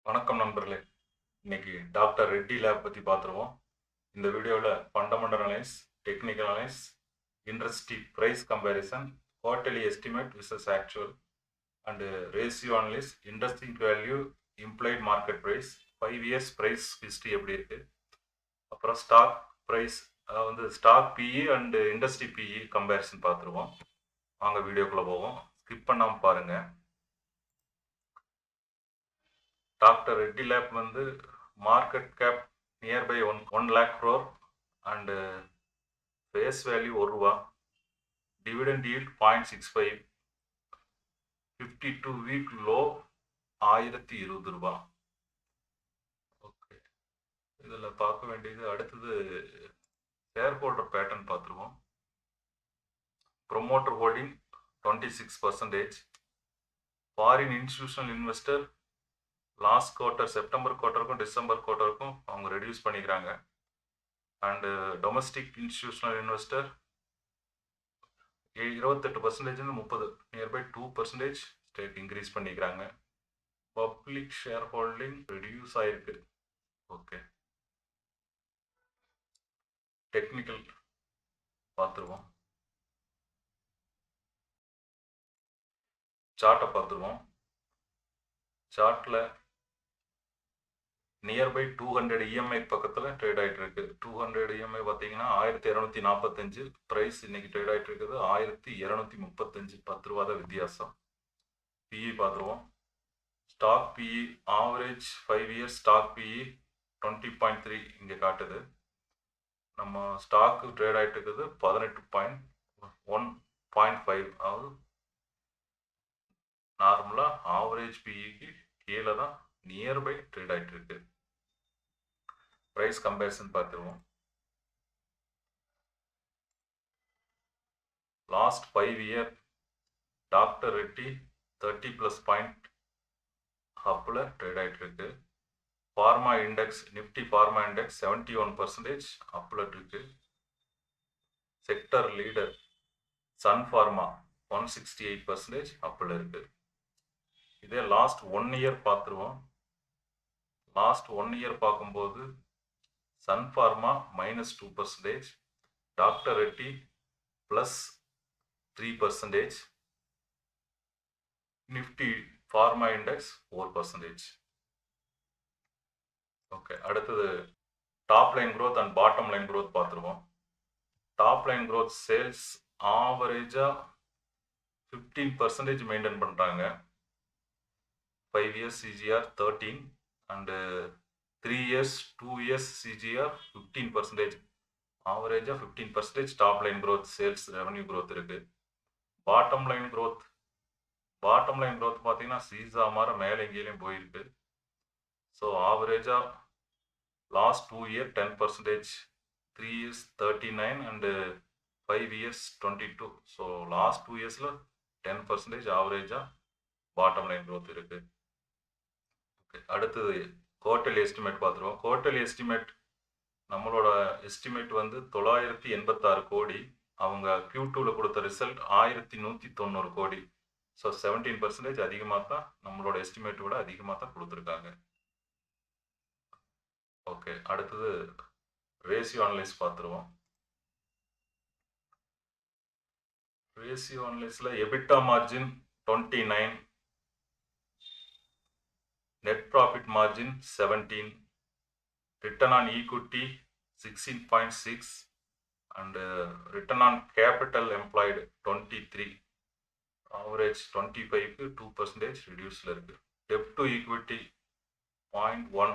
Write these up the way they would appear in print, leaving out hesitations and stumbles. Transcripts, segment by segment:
வணக்கம் நண்பர்களே. இன்னைக்கு டாக்டர் ரெட்டி லேப் பற்றி பார்த்துருவோம். இந்த வீடியோவில் fundamental analyse, technical analyse, industry price comparison, quarterly estimate versus actual and ratio analysis, industry value, implied market price, 5 years price history எப்படி இருக்குது, அப்புறம் ஸ்டாக் ப்ரைஸ், அதாவது stock PE and industry PE comparison பார்த்துருவோம். வாங்க வீடியோக்குள்ளே போவோம். ஸ்கிப் பண்ணாமல் பாருங்கள். டாக்டர் ரெட்டி லேப் வந்து market cap nearby one lakh crore and face value ₹1, dividend yield 0.65, 52 week low ₹1020. Okay, இதில் பார்க்க வேண்டியது அடுத்தது ஷேர் ஹோல்டர் பேட்டர்ன் பார்த்துருவோம். Promoter holding 26%, foreign institutional investor last quarter September குவார்ட்டருக்கும் டிசம்பர் குவார்ட்டருக்கும் அவங்க ரெடியூஸ் பண்ணிக்கிறாங்க. And domestic institutional investor 28% 30, nearby 2% stake increase பண்ணிக்கிறாங்க. பப்ளிக் ஷேர் ஹோல்டிங் ரெடியூஸ் ஆயிருக்கு. ஓகே, டெக்னிக்கல் பார்த்துருவோம். சார்ட்டை பார்த்துருவோம். சார்ட்டில் நியர்பை 200 இஎம்ஐ பக்கத்தில் ட்ரேட் ஆகிட்டு இருக்கு. 200 இஎம்ஐ பார்த்தீங்கன்னா 1245. ப்ரைஸ் இன்னைக்கு ட்ரேட் ஆகிட்டு இருக்குது 1235. ₹10 தான் வித்தியாசம். பிஇ பார்த்துருவோம். Stock PE average 5 years stock PE 20.3 இங்கே காட்டுது. நம்ம ஸ்டாக்கு ட்ரேட் ஆகிட்டு இருக்குது 18.1.5. அதாவது நார்மலாக ஆவரேஜ் பிஇக்கு கீழே தான் நியர்பை ட்ரேட் ஆகிட்டு இருக்கு. ப்ரைஸ் கம்பேரிசன் பார்த்துருவோம். Last 5 year doctor Reddy 30+ point அப்பில் ட்ரேட் ஆகிட்டு இருக்கு. Pharma index, Nifty pharma index 71% அப்பில் இருக்கு. செக்டர் லீடர் சன் ஃபார்மா 168% அப்பில் இருக்கு. இதே லாஸ்ட் 1 இயர் பார்த்துருவோம். லாஸ்ட் 1 இயர் பார்க்கும்போது Sun Pharma -2%, doctor Reddy +3%, Nifty pharma index 4%. Okay, அடுத்தது top line growth and bottom line growth பார்த்துருவோம். டாப் லைன் க்ரோத் சேல்ஸ் ஆவரேஜாக 15% மெயின்டைன் பண்ணுறாங்க. 5 years CAGR 13 and 3 years 2 years CAGR 15%. ஆவரேஜாக 15% top line growth sales revenue growth இருக்குது. Bottom line growth பார்த்தீங்கன்னா seesaw மாதிரி மேலே எங்கேயும் போயிருக்கு. ஸோ ஆவரேஜாக last 2 year 10%, 3 years 39 and 5 years 22. So last 2 இயர்ஸில் 10% ஆவரேஜாக பாட்டம் லைன் க்ரோத் இருக்குது. ஓகே, அடுத்தது குவார்ட்டர்லி எஸ்டிமேட் பார்த்துருவோம். குவார்ட்டர்லி எஸ்டிமேட் நம்மளோட எஸ்டிமேட் வந்து 986 கோடி. அவங்க Q2ல கொடுத்த ரிசல்ட் 1190 கோடி. ஸோ 17% அதிகமாக தான் நம்மளோட எஸ்டிமேட் விட அதிகமாக தான் கொடுத்துருக்காங்க. ஓகே, அடுத்தது ரேஷியோ அனலைஸ் பார்த்துருவோம். ரேஷியோ அனலைஸில் EBITDA margin 29, net profit margin 17, return on equity 16.6 and return on capital employed 23, average 25க்கு 2% ரிடியூஸில் இருக்குது. டெப்ட் டு ஈக்விட்டி 0.1,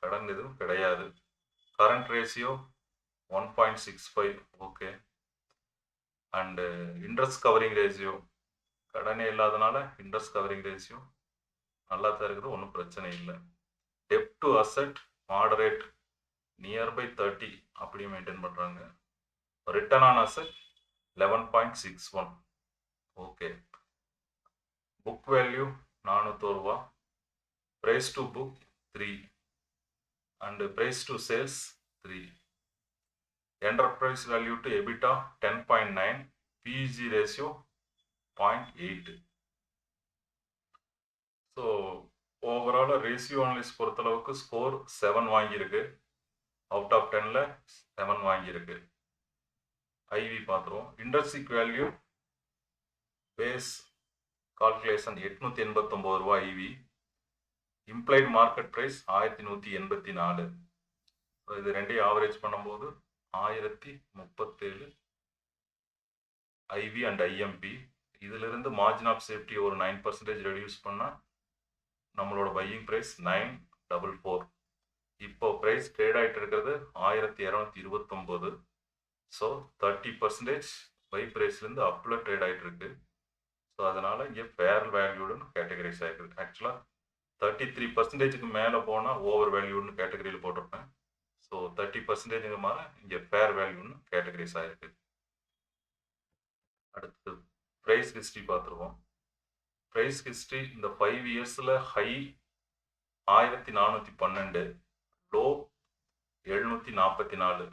கடன் எதுவும் கிடையாது. Current ratio 1.65. Okay, and interest covering ratio கடனே இல்லாதனால இன்ட்ரெஸ்ட் கவரிங் ரேஷியோ நல்லா தான் இருக்குது, ஒன்றும் பிரச்சனை இல்லை. டெப்ட் டு அசெட் மாடரேட், நியர்பை 30 அப்படியே மெயின்டைன் பண்ணுறாங்க. Return on asset 11.61. Okay, book value ₹400, price to book 3 and price to sales 3, enterprise value to EBITDA 10.9, PEG ratio 0.8. So ஓவராலாக ரேஷியோ அனலிஸ் பொறுத்தளவுக்கு ஸ்கோர் 7 வாங்கியிருக்கு. அவுட் ஆஃப் 10ல் 7 வாங்கியிருக்கு. ஐவி பார்த்துருவோம். Intrinsic value base calculation 889 ரூபா IV. Implied market price 1184. இது ரெண்டையும் average பண்ணும்போது 1037 IV and IMP. இதிலிருந்து மார்ஜின் ஆஃப் சேஃப்டி ஒரு 9% ரெடியூஸ் பண்ணால் நம்மளோட பையிங் ப்ரைஸ் 944. இப்போ ப்ரைஸ் ட்ரேட் ஆகிட்டு இருக்கிறது 1229. ஸோ 30% பை ப்ரைஸ்லேருந்து அப்பில் ட்ரேட் ஆகிட்டு இருக்கு. ஸோ அதனால் இங்கே ஃபேர் வேல்யூடுன்னு கேட்டகரைஸ் ஆகிருக்கு. ஆக்சுவலாக 33%க்கு மேலே போனால் ஓவர் வேல்யூன்னு கேட்டகரியில் போட்டிருப்பேன். ஸோ 30% மாதிரி இங்கே ஃபேர் வேல்யூன்னு கேட்டகரைஸ் ஆகிருக்கு. அடுத்து ப்ரைஸ் ஹிஸ்ட்ரி பார்த்துருவோம். ப்ரைஸ் ஹிஸ்ட்ரி இந்த 5 இயர்ஸில் ஹை 1412, லோ 744,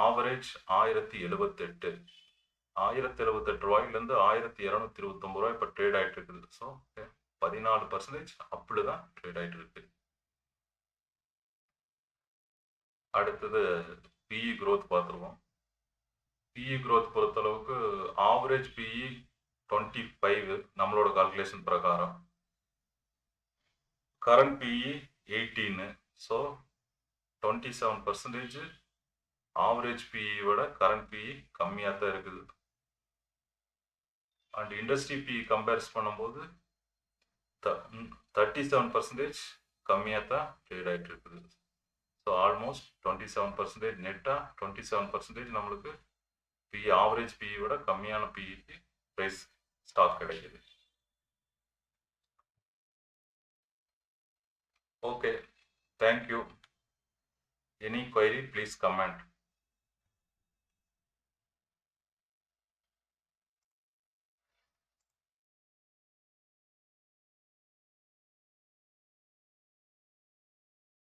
ஆவரேஜ் 1078. 1078 ரூபாயிலேருந்து 1229 ரூபாய் இப்போ ட்ரேட் ஆகிட்டு இருக்குது. ஸோ 14% அப்பில் தான் ட்ரேட் ஆகிட்டு இருக்கு. அடுத்தது பிஇ growth பார்த்துருவோம். பிஇ growth பொறுத்தளவுக்கு ஆவரேஜ் பிஇ 25 நம்மளோட கால்குலேஷன் பிரகாரம். Current PE 18. So 27% average PE விட கரண்ட் பிஇ கம்மியாக தான் இருக்குது. அண்ட் இண்டஸ்ட்ரி பிஇ கம்பேர்ஸ் பண்ணும்போது 37% கம்மியாக தான் ட்ரேட் ஆகிட்டு இருக்குது. ஸோ ஆல்மோஸ்ட் 27% நெட்டாக 27% நம்மளுக்கு பிஇ ஆவரேஜ் பிஇ விட கம்மியான பிஇக்கு ப்ரைஸ் ஸ்டாக் கிடைக்குது. Okay, thank you. Any query, please comment.